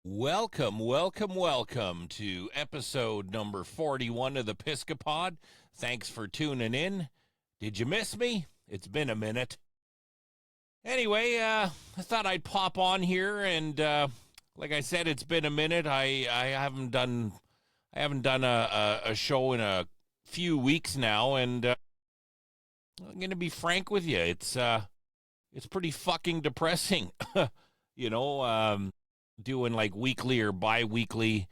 Welcome to episode number 41 of the PISCOPOD. Thanks for tuning in. Did you miss me? It's been a minute. Anyway, I thought I'd pop on here and like I said, it's been a minute. I haven't done a show in a few weeks now, and I'm going to be frank with you. It's pretty fucking depressing. you know, um doing like weekly or bi-weekly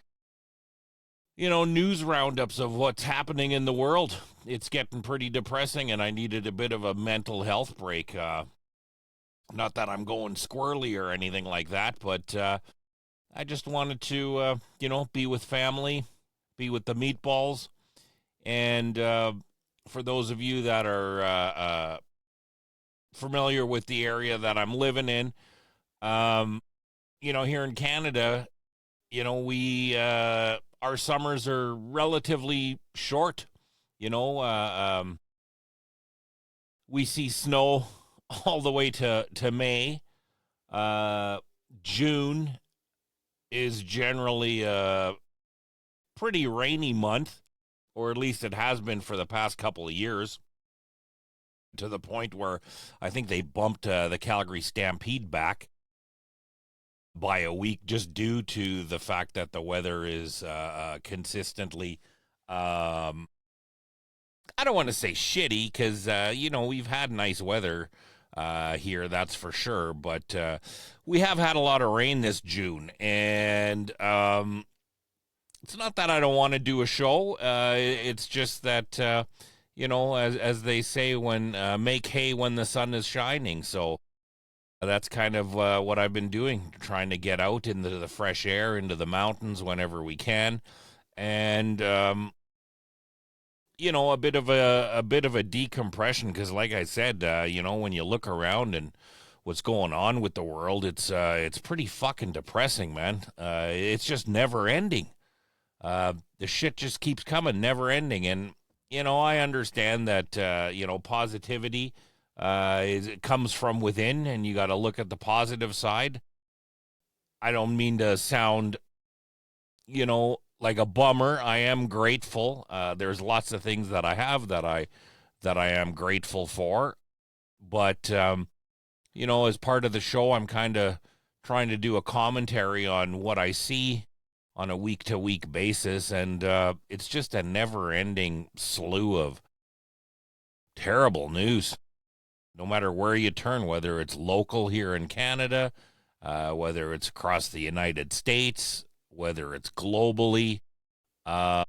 news roundups of what's happening in the world. It's getting pretty depressing, and I needed a bit of a mental health break. Not that I'm going squirrely or anything like that, but I just wanted to be with family, be with the meatballs. And for those of you that are familiar with the area that I'm living in, here in Canada, we our summers are relatively short. We see snow all the way to May. June is generally a pretty rainy month, or at least it has been for the past couple of years, to the point where I think they bumped the Calgary Stampede back by a week, just due to the fact that the weather is consistently, I don't want to say shitty, because, we've had nice weather here, that's for sure, but we have had a lot of rain this June, and it's not that I don't want to do a show, it's just that, as they say, when make hay when the sun is shining, so that's kind of what I've been doing, trying to get out into the fresh air, into the mountains whenever we can, and a bit of a decompression, because, like I said, when you look around and what's going on with the world, it's pretty fucking depressing, man. It's just never ending. The shit just keeps coming, never ending, and I understand that positivity. It comes from within, and you got to look at the positive side. I don't mean to sound, like a bummer. I am grateful. There's lots of things that I have that I am grateful for, but as part of the show, I'm kind of trying to do a commentary on what I see on a week-to-week basis, and it's just a never-ending slew of terrible news. No matter where you turn, whether it's local here in Canada, whether it's across the United States, whether it's globally, it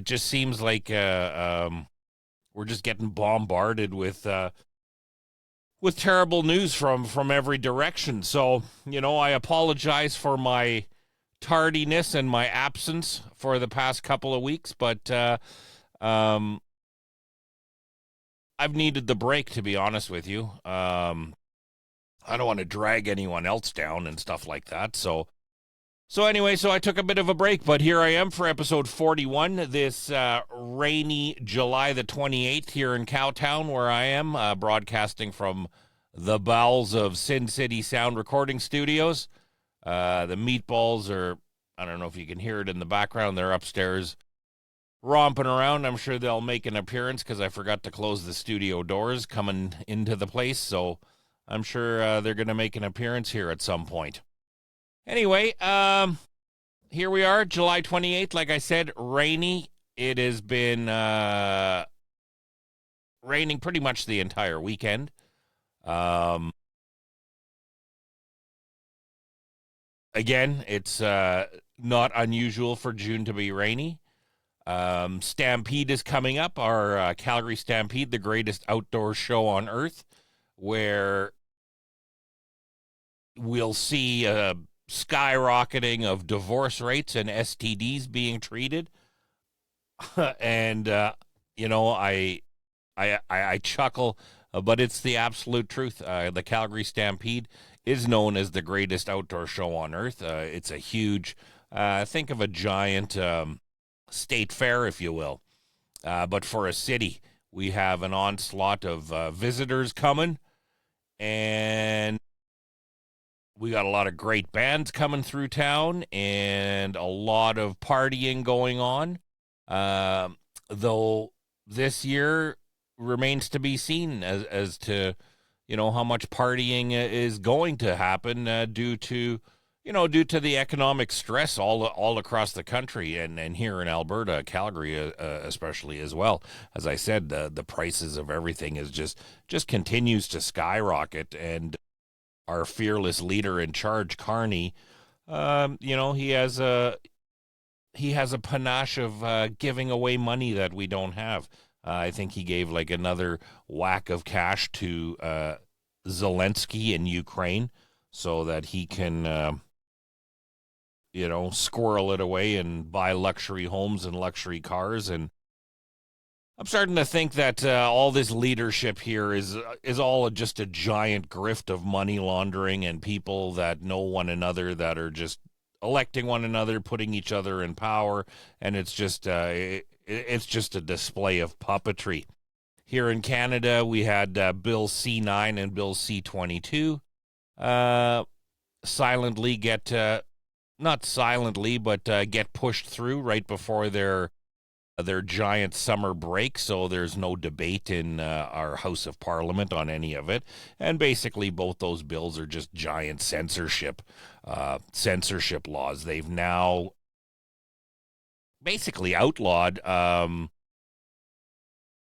just seems like we're just getting bombarded with terrible news from every direction. So, I apologize for my tardiness and my absence for the past couple of weeks, but I've needed the break, to be honest with you. I don't want to drag anyone else down and stuff like that. So anyway, I took a bit of a break, but here I am for episode 41, this rainy July the 28th here in Cowtown, where I am, broadcasting from the bowels of Sin City Sound Recording Studios. The meatballs are, I don't know if you can hear it in the background, they're upstairs romping around. I'm sure they'll make an appearance, because I forgot to close the studio doors coming into the place, so I'm sure they're going to make an appearance here at some point. Anyway, here we are, July 28th. Like I said, rainy. It has been raining pretty much the entire weekend. Again, it's not unusual for June to be rainy. Stampede is coming up, our Calgary Stampede, the greatest outdoor show on earth, where we'll see a skyrocketing of divorce rates and STDs being treated. And, I chuckle, but it's the absolute truth. The Calgary Stampede is known as the greatest outdoor show on earth. It's a huge, think of a giant state fair, if you will. But for a city, we have an onslaught of visitors coming, and We got a lot of great bands coming through town and a lot of partying going on. Though this year remains to be seen as to how much partying is going to happen due to the economic stress all across the country and here in Alberta, Calgary especially as well. As I said, the prices of everything is just continues to skyrocket, and our fearless leader in charge, Carney, he has a panache of giving away money that we don't have. I think he gave like another whack of cash to Zelensky in Ukraine so that he can, squirrel it away and buy luxury homes and luxury cars. And I'm starting to think that all this leadership here is all just a giant grift of money laundering and people that know one another that are just electing one another, putting each other in power, and it's just it's just a display of puppetry. Here in Canada, we had Bill C9 and Bill C22 silently not silently, but get pushed through right before their giant summer break, so there's no debate in our House of Parliament on any of it. And basically, both those bills are just giant censorship laws. They've now basically outlawed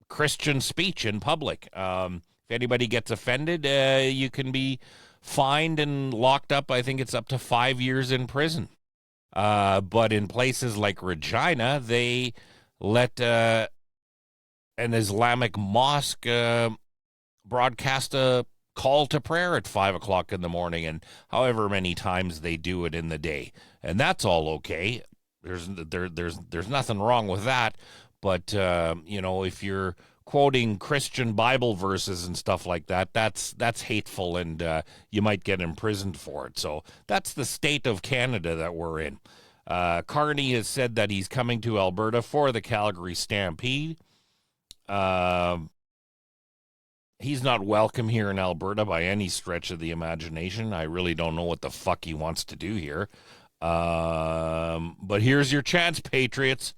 Christian speech in public. If anybody gets offended, you can be fined and locked up. I think it's up to 5 years in prison. But in places like Regina, they let an Islamic mosque broadcast a call to prayer at 5 o'clock in the morning, and however many times they do it in the day, and that's all okay. There's nothing wrong with that. But if you're quoting Christian Bible verses and stuff like that, that's hateful, and you might get imprisoned for it. So that's the state of Canada that we're in. Carney has said that he's coming to Alberta for the Calgary Stampede. He's not welcome here in Alberta by any stretch of the imagination. I really don't know what the fuck he wants to do here. But here's your chance, Patriots.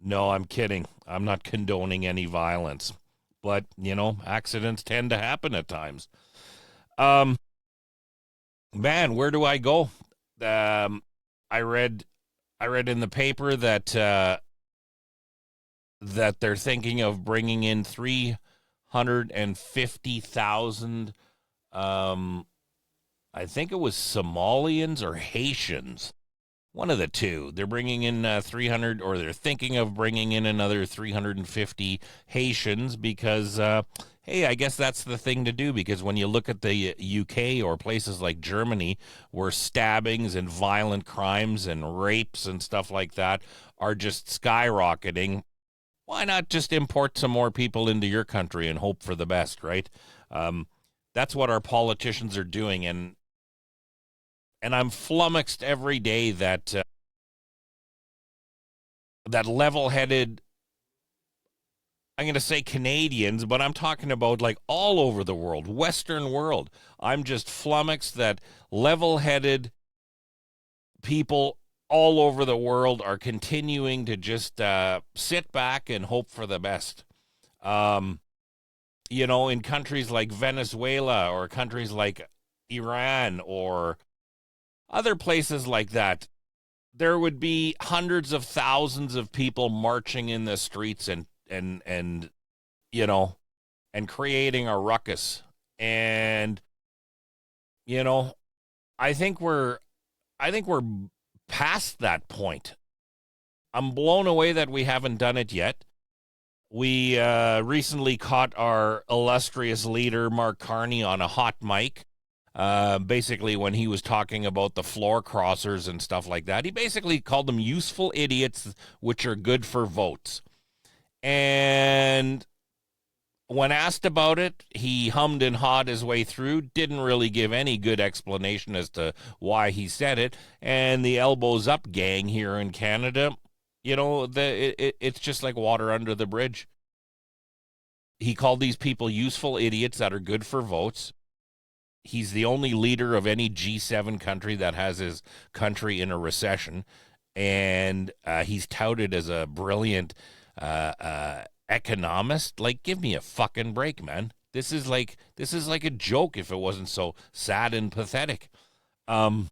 No, I'm kidding. I'm not condoning any violence. But, accidents tend to happen at times. Man, where do I go? I read in the paper that they're thinking of bringing in 350,000. I think it was Somalians or Haitians, one of the two. They're bringing in 300, or they're thinking of bringing in another 350 Haitians because, hey, I guess that's the thing to do, because when you look at the UK or places like Germany where stabbings and violent crimes and rapes and stuff like that are just skyrocketing, why not just import some more people into your country and hope for the best, right? That's what our politicians are doing, and I'm flummoxed every day that that level-headed, I'm going to say Canadians, but I'm talking about like all over the world, Western world. I'm just flummoxed that level-headed people all over the world are continuing to just sit back and hope for the best. In countries like Venezuela or countries like Iran or other places like that, there would be hundreds of thousands of people marching in the streets and creating a ruckus. And I think we're past that point. I'm blown away that we haven't done it yet. We recently caught our illustrious leader, Mark Carney, on a hot mic. Basically, when he was talking about the floor crossers and stuff like that, he basically called them useful idiots, which are good for votes. And when asked about it, he hummed and hawed his way through, didn't really give any good explanation as to why he said it. And the elbows up gang here in Canada, it's just like water under the bridge. He called these people useful idiots that are good for votes. He's the only leader of any G7 country that has his country in a recession, and he's touted as a brilliant economist. Like, give me a fucking break, man. This is like a joke if it wasn't so sad and pathetic. Um,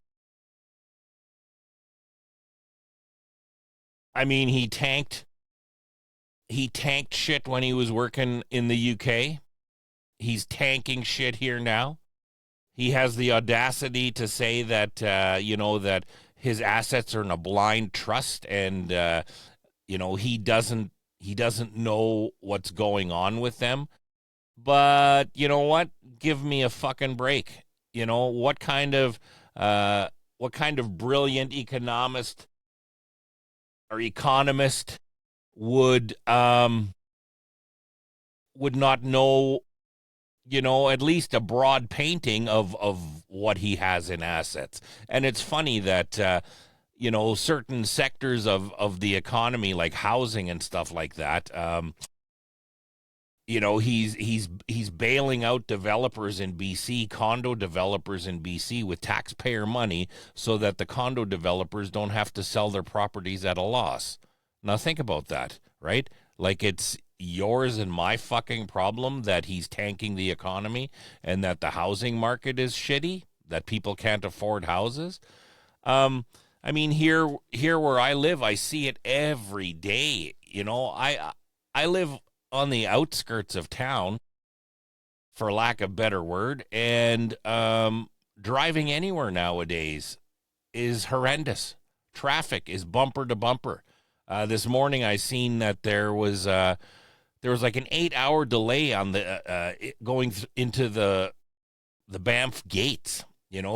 I mean, he tanked shit when he was working in the UK. He's tanking shit here now. He has the audacity to say that that his assets are in a blind trust, and he doesn't know what's going on with them. But you know what? Give me a fucking break. What kind of brilliant economist or economist would not know, at least a broad painting of what he has in assets. And it's funny that certain sectors of the economy, like housing and stuff like that, he's bailing out developers in BC, condo developers in BC, with taxpayer money, so that the condo developers don't have to sell their properties at a loss. Now think about that, right? Like, it's yours and my fucking problem that he's tanking the economy and that the housing market is shitty, that people can't afford houses. Um, I mean, here where I live, I see it every day. I live on the outskirts of town, for lack of a better word, and driving anywhere nowadays is horrendous. Traffic is bumper to bumper. This morning, I seen that there was like an 8-hour delay on the going into the Banff gates,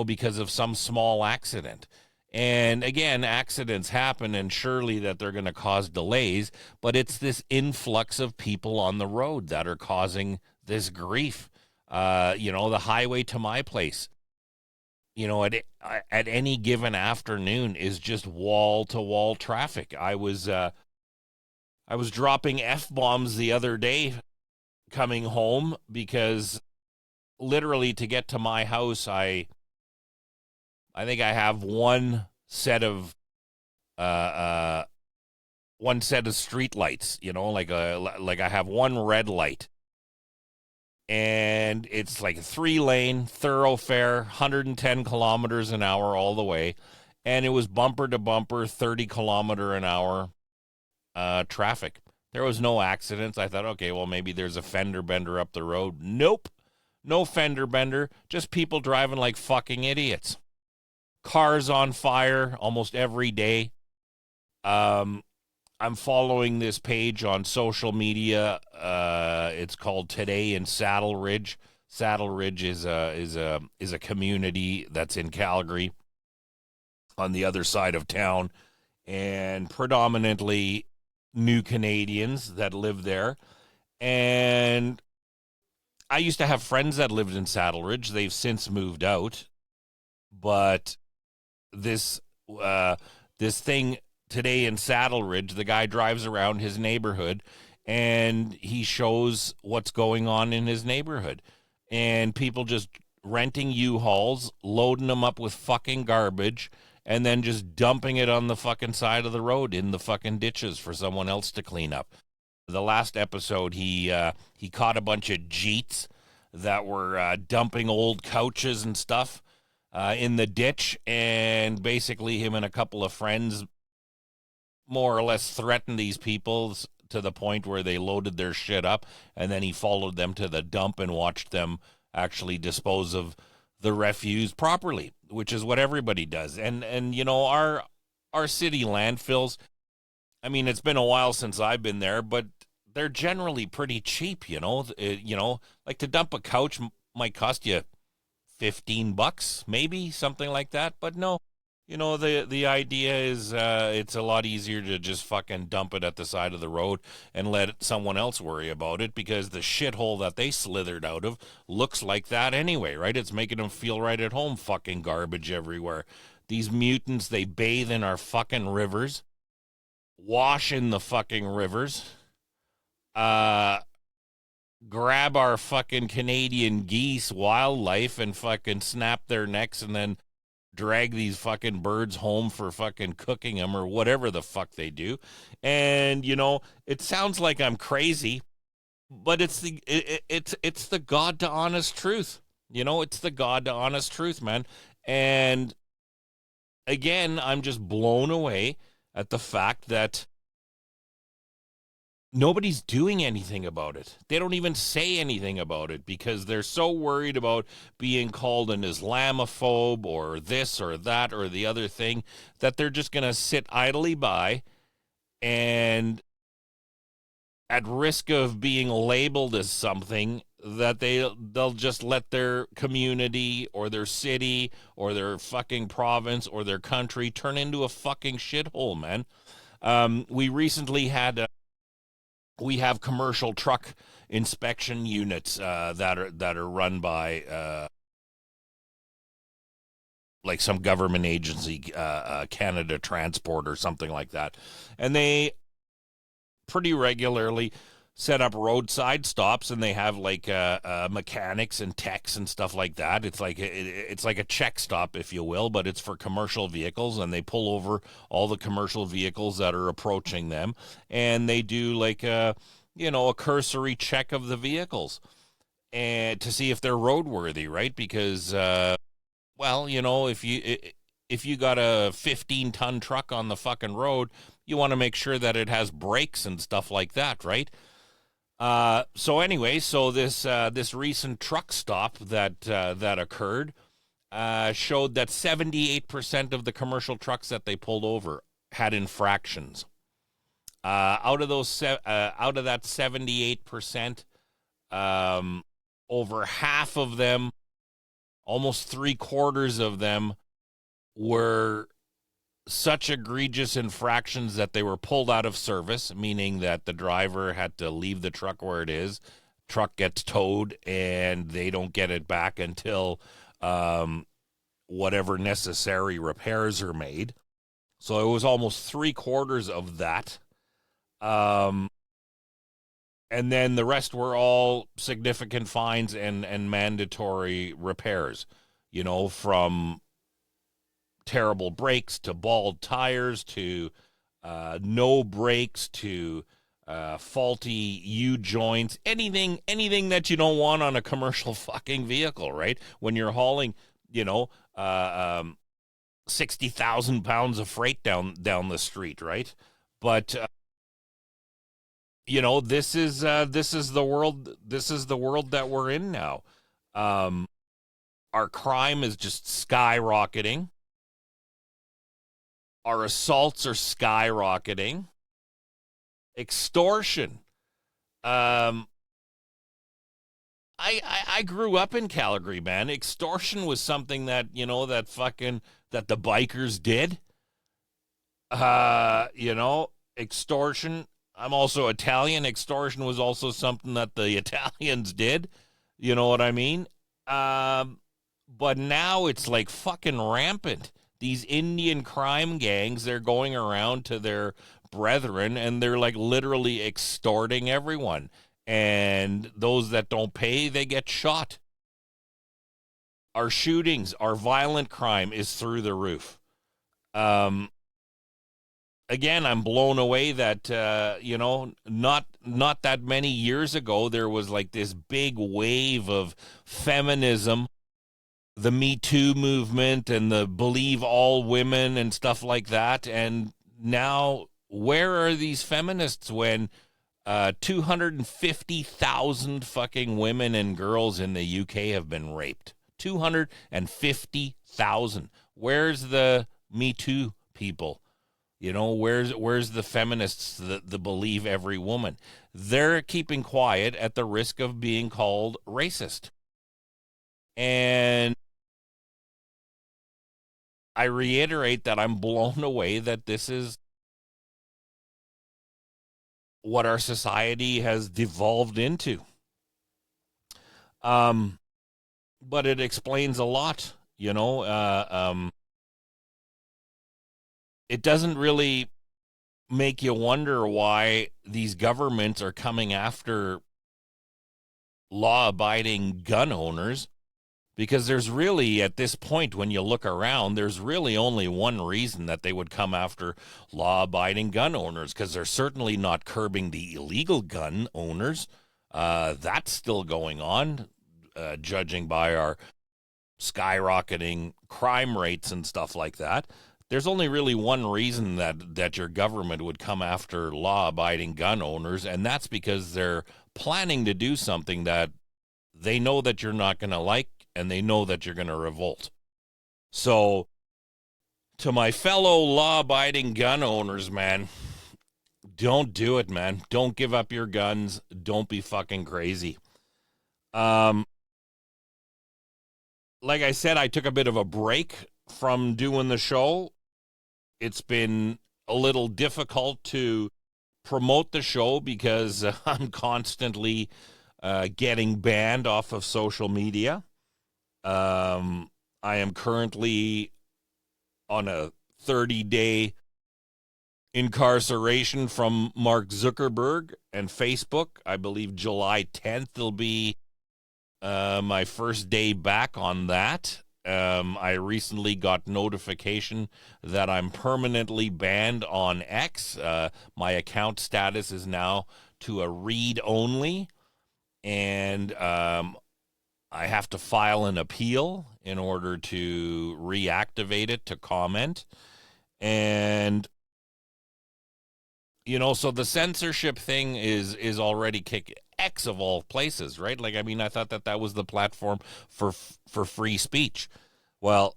because of some small accident. And again, accidents happen, and surely that they're going to cause delays, but it's this influx of people on the road that are causing this grief. The highway to my place, at any given afternoon is just wall to wall traffic. I was dropping F bombs the other day coming home, because literally to get to my house, I think I have uh, uh, one set of street lights. Like I have one red light, and it's like a 3-lane thoroughfare, 110 kilometers an hour all the way, and it was bumper to bumper, 30-kilometer an hour traffic. There was no accidents. I thought, okay, well, maybe there's a fender bender up the road. Nope, no fender bender, just people driving like fucking idiots. Cars on fire almost every day. Um, I'm following this page on social media. It's called Today in Saddle Ridge. Saddle Ridge is a community that's in Calgary, on the other side of town, and predominantly new Canadians that live there. And I used to have friends that lived in Saddle Ridge. They've since moved out, but this this thing today in Saddle Ridge, the guy drives around his neighborhood and he shows what's going on in his neighborhood, and people just renting U-Hauls, loading them up with fucking garbage, and then just dumping it on the fucking side of the road in the fucking ditches for someone else to clean up. The last episode, he caught a bunch of jeets that were dumping old couches and stuff in the ditch, and basically him and a couple of friends more or less threatened these people to the point where they loaded their shit up, and then he followed them to the dump and watched them actually dispose of the refuse properly, which is what everybody does. And our city landfills, I mean, it's been a while since I've been there, but they're generally pretty cheap. Like to dump a couch might cost you $15, maybe something like that. But no, the idea is it's a lot easier to just fucking dump it at the side of the road and let someone else worry about it, because the shithole that they slithered out of looks like that anyway, right? It's making them feel right at home. Fucking garbage everywhere. These mutants, they bathe in our fucking rivers, wash in the fucking rivers. grab our fucking Canadian geese wildlife and fucking snap their necks and then drag these fucking birds home for fucking cooking them or whatever the fuck they do. And it sounds like I'm crazy, but it's the god to honest truth. It's the god to honest truth, man. And again, I'm just blown away at the fact that nobody's doing anything about it. They don't even say anything about it because they're so worried about being called an Islamophobe or this or that or the other thing that they're just going to sit idly by and at risk of being labeled as something that they'll just let their community or their city or their fucking province or their country turn into a fucking shithole, man. We recently had we have commercial truck inspection units that are run by like some government agency, Canada Transport or something like that, and they pretty regularly set up roadside stops, and they have like mechanics and techs and stuff like that. It's like a check stop, if you will, but it's for commercial vehicles, and they pull over all the commercial vehicles that are approaching them, and they do like a cursory check of the vehicles and to see if they're roadworthy, right? Because well, if you got a 15-ton truck on the fucking road, you want to make sure that it has brakes and stuff like that, right? So anyway, this recent truck stop that occurred showed that 78% of the commercial trucks that they pulled over had infractions. Out of that 78%, over half of them, almost three-quarters of them, were such egregious infractions that they were pulled out of service, meaning that the driver had to leave the truck where it is. Truck gets towed, and they don't get it back until whatever necessary repairs are made. So it was almost three-quarters of that. And then the rest were all significant fines and mandatory repairs, from terrible brakes to bald tires to no brakes to faulty U-joints, anything that you don't want on a commercial fucking vehicle, right? When you're hauling, 60,000 pounds of freight down the street, right? But this is the world. This is the world that we're in now. Our crime is just skyrocketing. Our assaults are skyrocketing. Extortion. I grew up in Calgary, man. Extortion was something that that the bikers did. Extortion. I'm also Italian. Extortion was also something that the Italians did. You know what I mean? But now it's like fucking rampant. These Indian crime gangs, they're going around to their brethren and they're like literally extorting everyone. And those that don't pay, they get shot. Our shootings, our violent crime is through the roof. Again, I'm blown away that not that many years ago there was like this big wave of feminism, the Me Too movement and the Believe All Women and stuff like that. And now, where are these feminists when 250,000 fucking women and girls in the UK have been raped? 250,000. Where's the Me Too people? Where's the feminists that believe every woman? They're keeping quiet at the risk of being called racist. And I reiterate that I'm blown away that this is what our society has devolved into. But it explains a lot, it doesn't really make you wonder why these governments are coming after law-abiding gun owners, because there's really, at this point, when you look around, there's really only one reason that they would come after law-abiding gun owners, because they're certainly not curbing the illegal gun owners. That's still going on, judging by our skyrocketing crime rates and stuff like that. There's only really one reason that your government would come after law-abiding gun owners, and that's because they're planning to do something that they know that you're not going to like, and they know that you're going to revolt. So, to my fellow law-abiding gun owners, man, don't do it, man. Don't give up your guns. Don't be fucking crazy. Like I said, I took a bit of a break from doing the show. It's been a little difficult to promote the show because I'm constantly getting banned off of social media. I am currently on a 30-day incarceration from Mark Zuckerberg and Facebook. I believe July 10th will be my first day back on that. I recently got notification that I'm permanently banned on X. My account status is now to a read only, and I have to file an appeal in order to reactivate it to comment. And, you know, so the censorship thing is already X of all places, right? Like, I mean, I thought that was the platform for free speech. Well,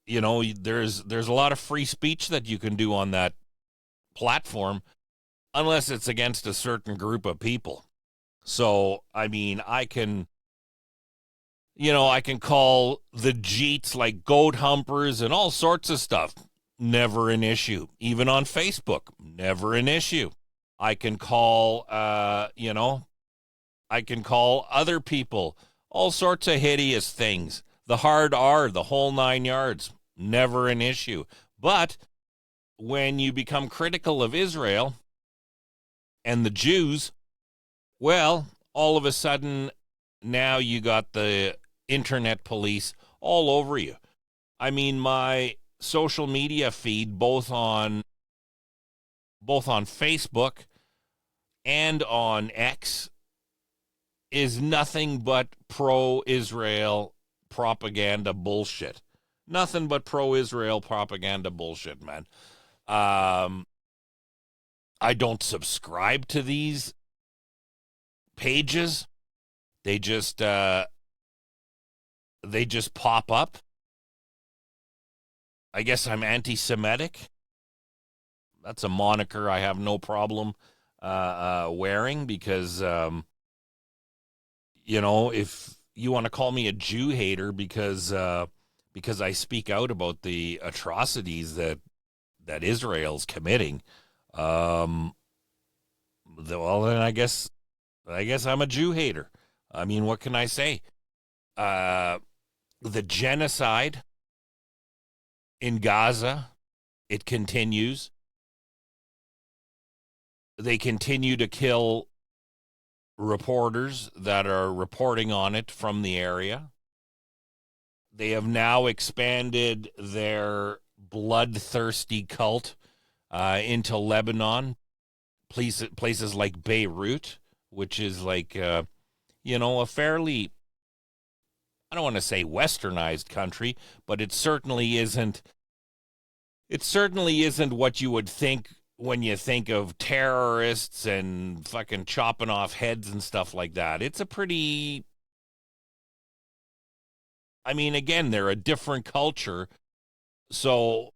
you know, there's a lot of free speech that you can do on that platform, unless it's against a certain group of people. So, I mean, I can call the Jeets like goat humpers and all sorts of stuff. Never an issue. Even on Facebook, never an issue. I can call, I can call other people all sorts of hideous things. The hard R, the whole 9 yards, never an issue. But when you become critical of Israel and the Jews, well, all of a sudden, now you got the internet police all over you. I mean, my social media feed, both on Facebook and on X, is nothing but pro-Israel propaganda bullshit. Nothing but pro-Israel propaganda bullshit, man. I don't subscribe to these pages. They just pop up. I guess I'm anti-Semitic. That's a moniker I have no problem wearing, because if you want to call me a Jew hater because I speak out about the atrocities that Israel's committing, well, then I guess I'm a Jew hater. I mean, what can I say? The genocide in Gaza, it continues. They continue to kill reporters that are reporting on it from the area. They have now expanded their bloodthirsty cult into Lebanon, places like Beirut, which is like, a fairly, I don't want to say westernized country, but it certainly isn't what you would think when you think of terrorists and fucking chopping off heads and stuff like that. It's a pretty, I mean, again, they're a different culture. So,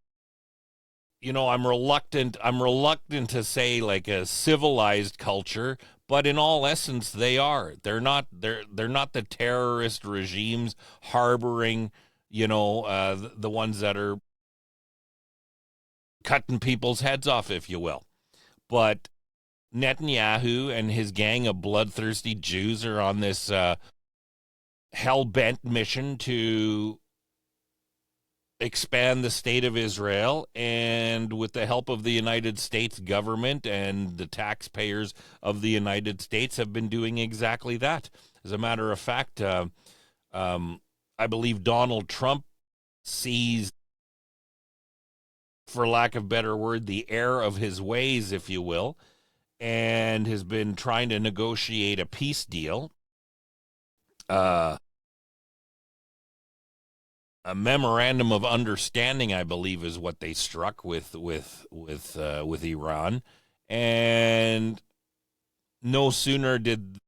I'm reluctant to say like a civilized culture, but in all essence they are. They're not the terrorist regimes harboring, the ones that are cutting people's heads off, if you will. But Netanyahu and his gang of bloodthirsty Jews are on this hell-bent mission to expand the state of Israel, and with the help of the United States government and the taxpayers of the United States have been doing exactly that. As a matter of fact, I believe Donald Trump sees, for lack of a better word, the error of his ways, if you will, and has been trying to negotiate a peace deal. A memorandum of understanding, I believe, is what they struck with Iran, and no sooner did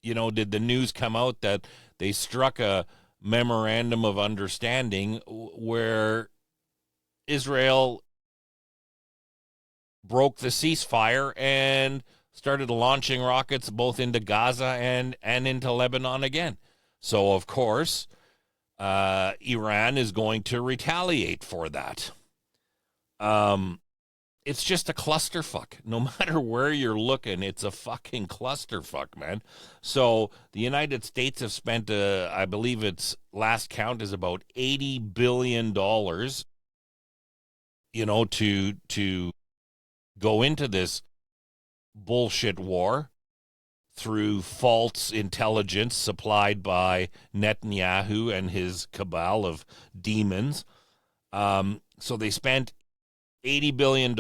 the news come out that they struck a memorandum of understanding where Israel broke the ceasefire and started launching rockets both into Gaza and into Lebanon again. So, of course, Iran is going to retaliate for that. It's just a clusterfuck. No matter where you're looking, it's a fucking clusterfuck, man. So the United States have spent, I believe its last count is about $80 billion, to go into this bullshit war through false intelligence supplied by Netanyahu and his cabal of demons. So they spent $80 billion,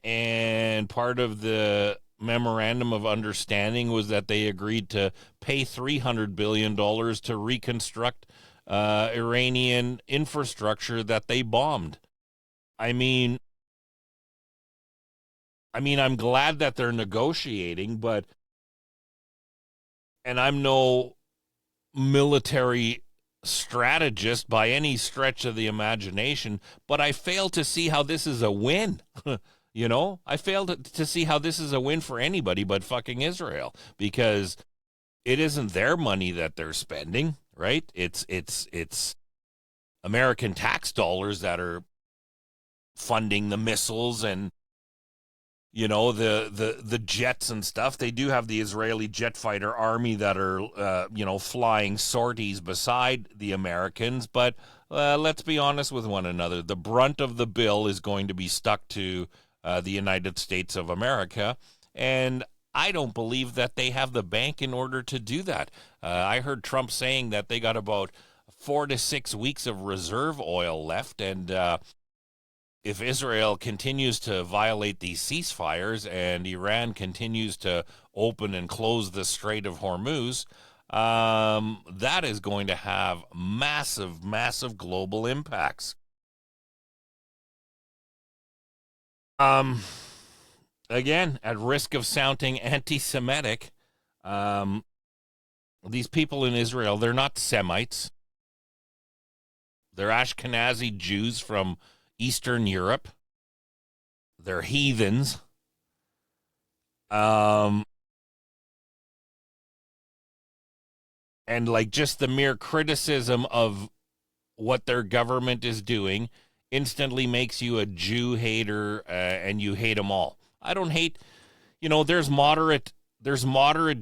and part of the memorandum of understanding was that they agreed to pay $300 billion to reconstruct Iranian infrastructure that they bombed. I mean, I'm glad that they're negotiating, and I'm no military strategist by any stretch of the imagination, but I fail to see how this is a win. I fail to see how this is a win for anybody but fucking Israel, because it isn't their money that they're spending, right? It's American tax dollars that are funding the missiles and the jets and stuff. They do have the Israeli jet fighter army that are flying sorties beside the Americans, but let's be honest with one another. The brunt of the bill is going to be stuck to the United States of America, and I don't believe that they have the bank in order to do that. I heard Trump saying that they got about 4 to 6 weeks of reserve oil left, and if Israel continues to violate these ceasefires and Iran continues to open and close the Strait of Hormuz, that is going to have massive, massive global impacts. Again, at risk of sounding anti-Semitic, these people in Israel, they're not Semites. They're Ashkenazi Jews from Eastern Europe. They're heathens. And just the mere criticism of what their government is doing instantly makes you a Jew hater, and you hate them all. I don't hate, there's moderate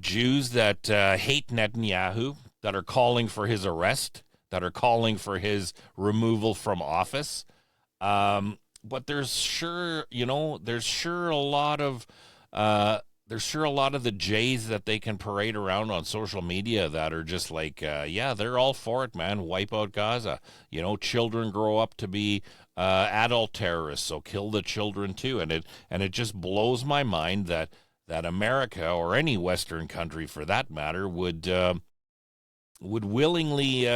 Jews that hate Netanyahu, that are calling for his arrest, that are calling for his removal from office. But there's sure a lot of the Jays that they can parade around on social media that are just like, yeah, they're all for it, man. Wipe out Gaza. Children grow up to be adult terrorists, so kill the children too. And it just blows my mind that America, or any Western country for that matter, would willingly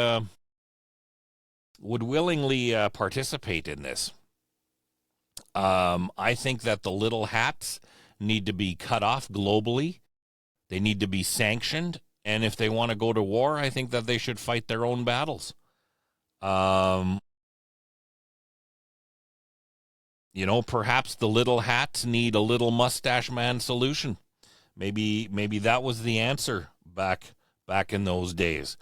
participate in this. I think that the little hats need to be cut off globally. They need to be sanctioned. And if they want to go to war, I think that they should fight their own battles. Perhaps the little hats need a little mustache man solution. Maybe that was the answer back in those days.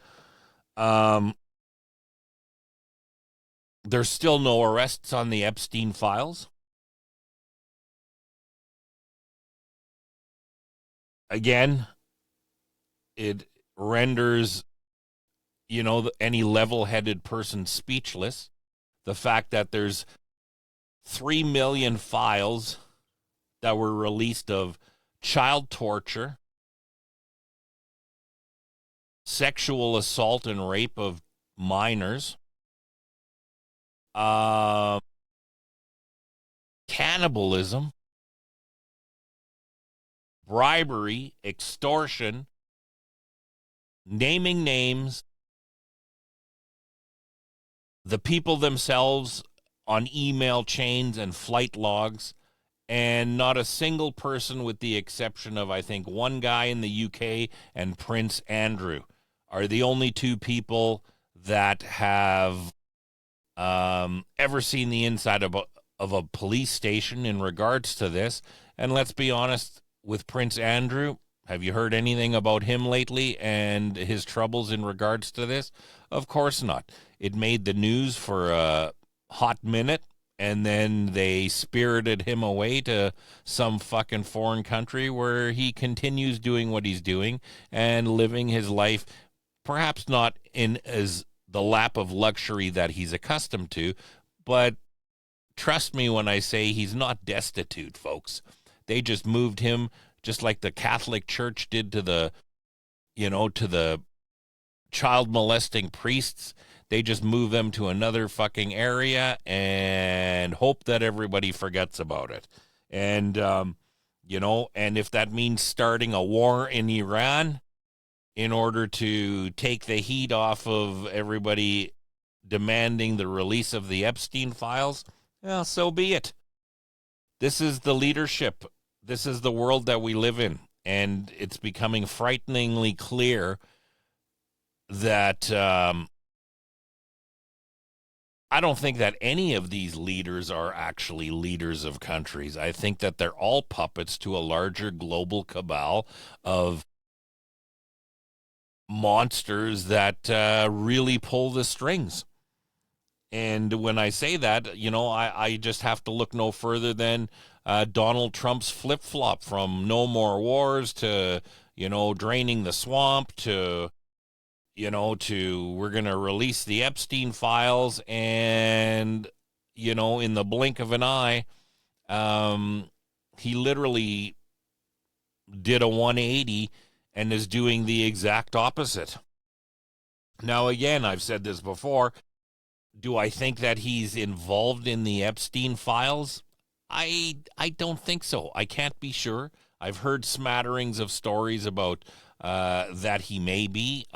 There's still no arrests on the Epstein files. Again, it renders, any level-headed person speechless. the fact that there's 3 million files that were released of child torture, sexual assault and rape of minors, cannibalism, bribery, extortion, naming names, the people themselves on email chains and flight logs, and not a single person, with the exception of, I think, one guy in the UK and Prince Andrew, are the only two people that have ever seen the inside of a police station in regards to this. And let's be honest, with Prince Andrew, have you heard anything about him lately and his troubles in regards to this? Of course not. It made the news for a hot minute, and then they spirited him away to some fucking foreign country where he continues doing what he's doing and living his life, perhaps not in as the lap of luxury that he's accustomed to, but trust me when I say he's not destitute, folks. They just moved him, just like the Catholic Church did to the child molesting priests. They just move them to another fucking area and hope that everybody forgets about it. And, and if that means starting a war in Iran in order to take the heat off of everybody demanding the release of the Epstein files, well, so be it. This is the leadership. This is the world that we live in. And it's becoming frighteningly clear that I don't think that any of these leaders are actually leaders of countries. I think that they're all puppets to a larger global cabal of monsters that really pull the strings. And when I say that, I just have to look no further than Donald Trump's flip-flop from no more wars to, draining the swamp to we're going to release the Epstein files, and, in the blink of an eye, he literally did a 180 and is doing the exact opposite. Now, again, I've said this before. Do I think that he's involved in the Epstein files? I don't think so. I can't be sure. I've heard smatterings of stories about that he may be.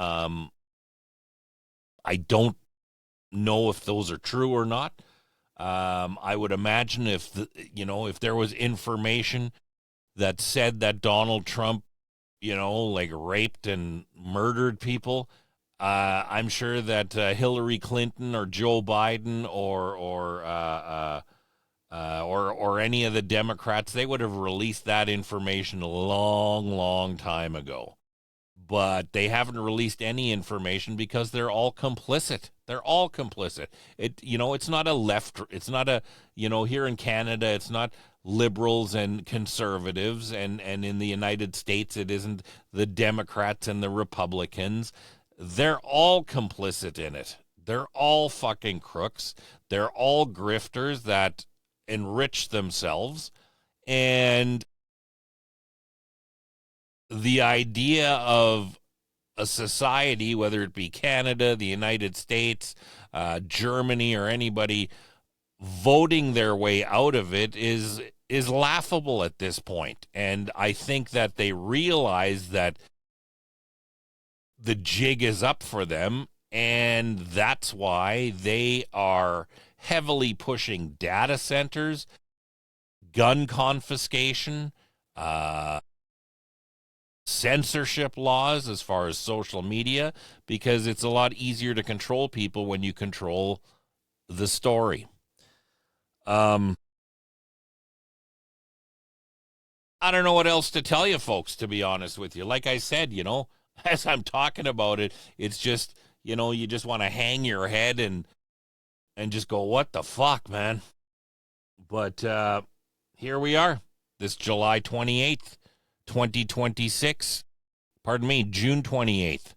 I don't know if those are true or not. I would imagine if there was information that said that Donald Trump, raped and murdered people, I'm sure that Hillary Clinton or Joe Biden or any of the Democrats, they would have released that information a long, long time ago. But they haven't released any information because they're all complicit. They're all complicit. It's not a left. It's not a, here in Canada, it's not liberals and conservatives. And in the United States, it isn't the Democrats and the Republicans. They're all complicit in it. They're all fucking crooks. They're all grifters that enrich themselves. And the idea of a society, whether it be Canada, the United States, Germany, or anybody voting their way out of it is laughable at this point. And I think that they realize that the jig is up for them, and that's why they are heavily pushing data centers, gun confiscation, censorship laws as far as social media, because it's a lot easier to control people when you control the story. I don't know what else to tell you, folks, to be honest with you. Like I said, as I'm talking about it, it's just, you just want to hang your head and just go, what the fuck, man? But here we are, this July 28th, 2026. Pardon me, June 28th.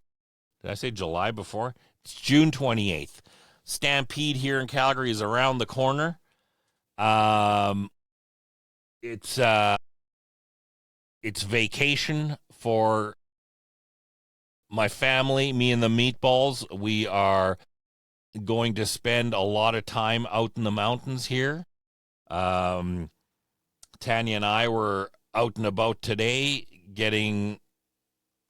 Did I say July before? It's June 28th. Stampede here in Calgary is around the corner. Um, it's vacation for my family, me and the meatballs. We are going to spend a lot of time out in the mountains here. Tanya and I were out and about today getting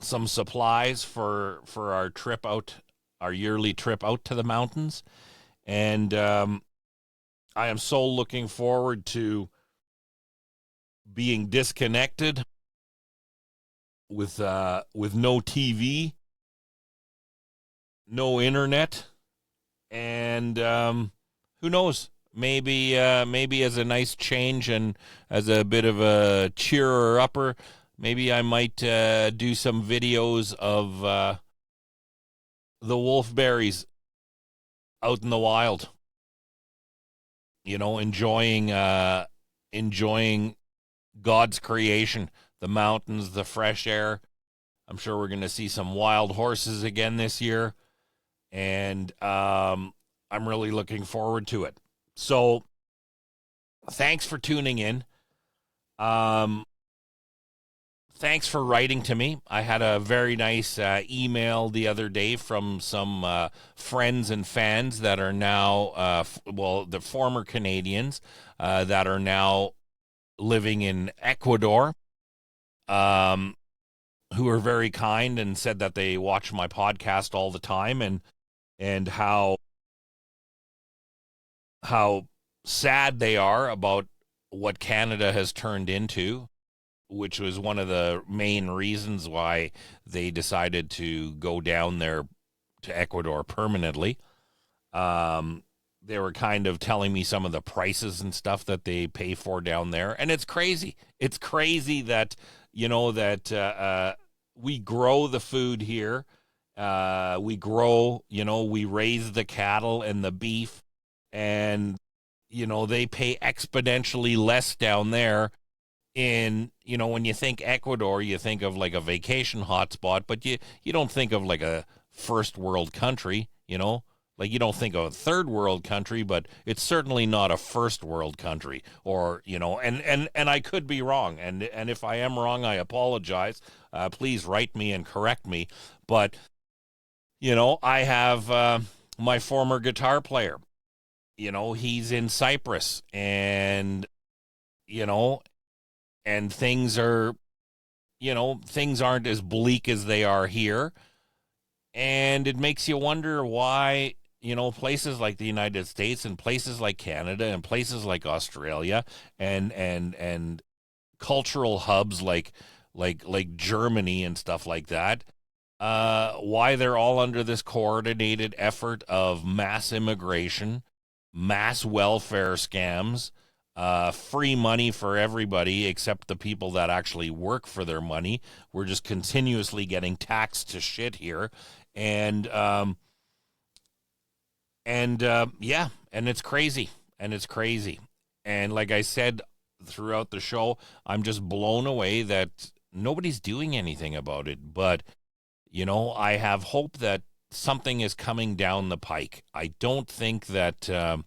some supplies for our trip out, our yearly trip out to the mountains. And I am so looking forward to being disconnected with no TV, no internet, and who knows? Maybe as a nice change and as a bit of a cheerer upper, maybe I might do some videos of the wolfberries out in the wild. You know, enjoying God's creation, the mountains, the fresh air. I'm sure we're going to see some wild horses again this year, and I'm really looking forward to it. So, thanks for tuning in. Thanks for writing to me. I had a very nice email the other day from some friends and fans that are now, the former Canadians that are now living in Ecuador, who are very kind and said that they watch my podcast all the time, and how sad they are about what Canada has turned into, which was one of the main reasons why they decided to go down there to Ecuador permanently. They were kind of telling me some of the prices and stuff that they pay for down there, and it's crazy. It's crazy that, we grow the food here. We raise the cattle and the beef, and, they pay exponentially less down there. When you think Ecuador, you think of like a vacation hotspot, but you don't think of like a first world country, like you don't think of a third world country, but it's certainly not a first world country, or, and I could be wrong. And if I am wrong, I apologize. Please write me and correct me. But, I have my former guitar player, he's in Cyprus, and, and things aren't as bleak as they are here. And it makes you wonder why, places like the United States and places like Canada and places like Australia and cultural hubs like Germany and stuff like that, why they're all under this coordinated effort of mass immigration, mass welfare scams, free money for everybody except the people that actually work for their money. We're just continuously getting taxed to shit here. And it's crazy. And it's crazy. And like I said throughout the show, I'm just blown away that nobody's doing anything about it. But, I have hope that something is coming down the pike. I don't think that, the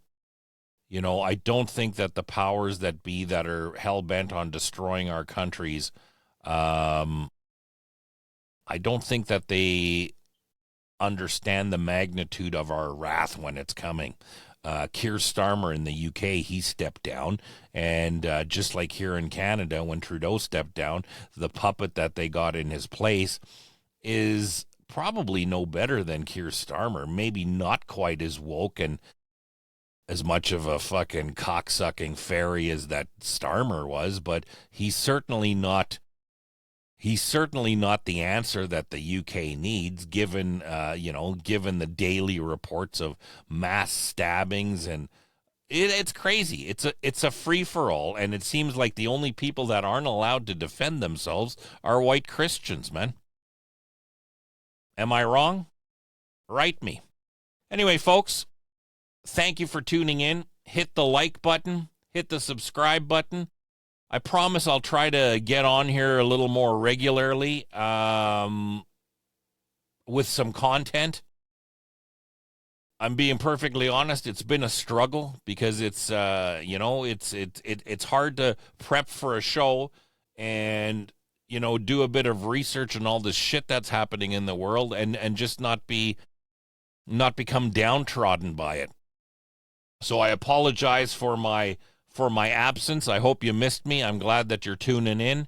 powers that be that are hell-bent on destroying our countries, I don't think that they understand the magnitude of our wrath when it's coming. Keir Starmer in the UK, he stepped down, and just like here in Canada, when Trudeau stepped down, the puppet that they got in his place is probably no better than Keir Starmer. Maybe not quite as woke and as much of a fucking cocksucking fairy as that Starmer was, but he's certainly not the answer that the UK needs, given given the daily reports of mass stabbings. And it's crazy. It's a free-for-all, and it seems like the only people that aren't allowed to defend themselves are white Christians, man. Am I wrong? Write me. Anyway, folks, thank you for tuning in. Hit the like button. Hit the subscribe button. I promise I'll try to get on here a little more regularly with some content. I'm being perfectly honest. It's been a struggle because it's it's hard to prep for a show and do a bit of research and all this shit that's happening in the world and just not become downtrodden by it. So I apologize for my absence. I hope you missed me. I'm glad that you're tuning in,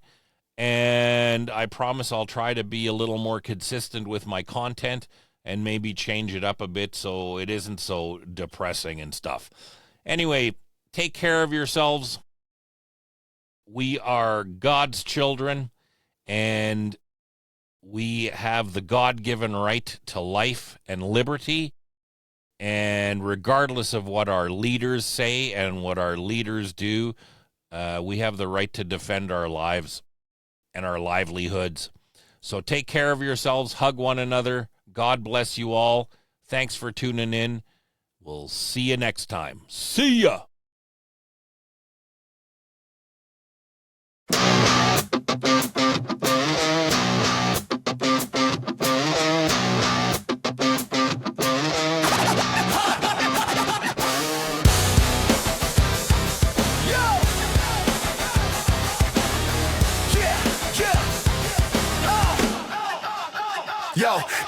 and I promise I'll try to be a little more consistent with my content and maybe change it up a bit so it isn't so depressing and stuff. Anyway, take care of yourselves. We are God's children, and we have the God-given right to life and liberty. And regardless of what our leaders say and what our leaders do, we have the right to defend our lives and our livelihoods. So take care of yourselves. Hug one another. God bless you all. Thanks for tuning in. We'll see you next time. See ya!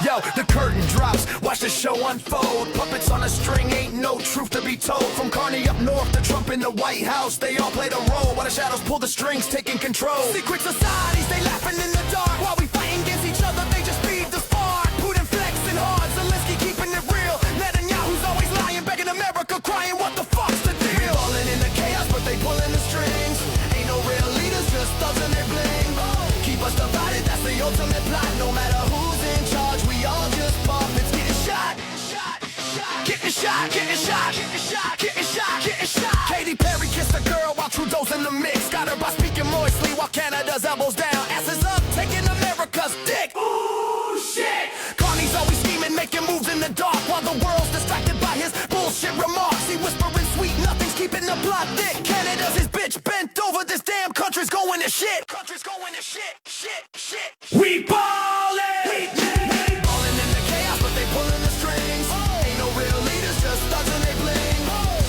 Yo, the curtain drops, watch the show unfold. Puppets on a string, ain't no truth to be told. From Carney up north to Trump in the White House, they all played a role while the shadows pull the strings, taking control. Secret societies, they laughing in the dark while we fighting against each other, they just feed the spark. Putin flexing hard, Zelensky keeping it real. Netanyahu's always lying, begging America, crying, what the fuck's the deal? We falling in the chaos, but they pulling the strings. Ain't no real leaders, just thugs and their bling. Keep us divided, that's the ultimate plot. No matter who's in charge, we all just puppets getting shot. Getting shot, getting shot, getting shot, getting shot, getting shot. Katy Perry kissed a girl while Trudeau's in the mix. Got her by speaking moistly while Canada's elbows down. Asses up, taking America's dick. Ooh, shit. Carney's always scheming, making moves in the dark while the world's distracted by his bullshit remarks. He whispering sweet nothings, keeping the plot thick. Canada's his bitch bent over, this damn country's going to shit. Country's going to shit, shit, shit. We ballin'! We ballin' in the chaos, but they pulling the strings. Ain't no real leaders, just thugs and they bling.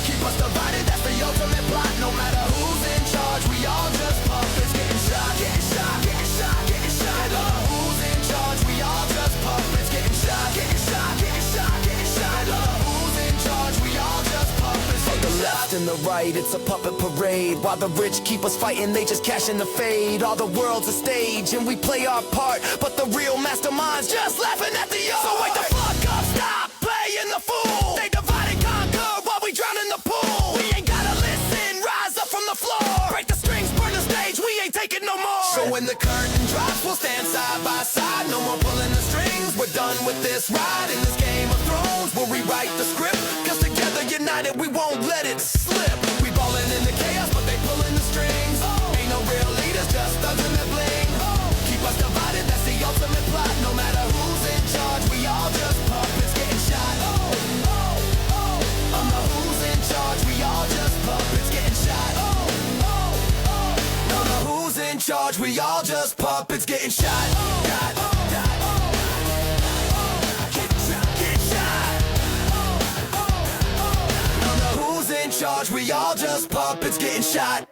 Keep us divided, that's the ultimate plot. No matter who's in charge, we all just puppets getting shot, getting shot, getting shot, getting shot. No matter who's in charge, we all just puppets getting shot, getting shot, getting shot, getting shot. No matter who's in charge, we all just puppets. On the left and the right, it's a puppet parade. While the rich keep us fighting, they just cash in the fade. All the world's a stage and we play our part, but the real masterminds just laughing at the yard. So wake the fuck up, stop playing the fool. They divide and conquer while we drown in the pool. We ain't gotta listen, rise up from the floor. Break the strings, burn the stage, we ain't taking no more. So when the curtain drops, we'll stand side by side. No more pulling the strings, we're done with this ride. In this Game of Thrones, we'll rewrite the script. Cause together united, we won't let it slip. We ballin' in the chaos, but they pulling the strings. Ain't no real leaders, just thugs in the bling. Keep us divided, that's the ultimate plot. No matter who's in charge, we all just puppets getting shot. I'm the who's in charge, we all just puppets getting shot. No, no, who's in charge, we all just puppets getting shot. Get shot. No, no, who's in charge, we all just puppets getting shot.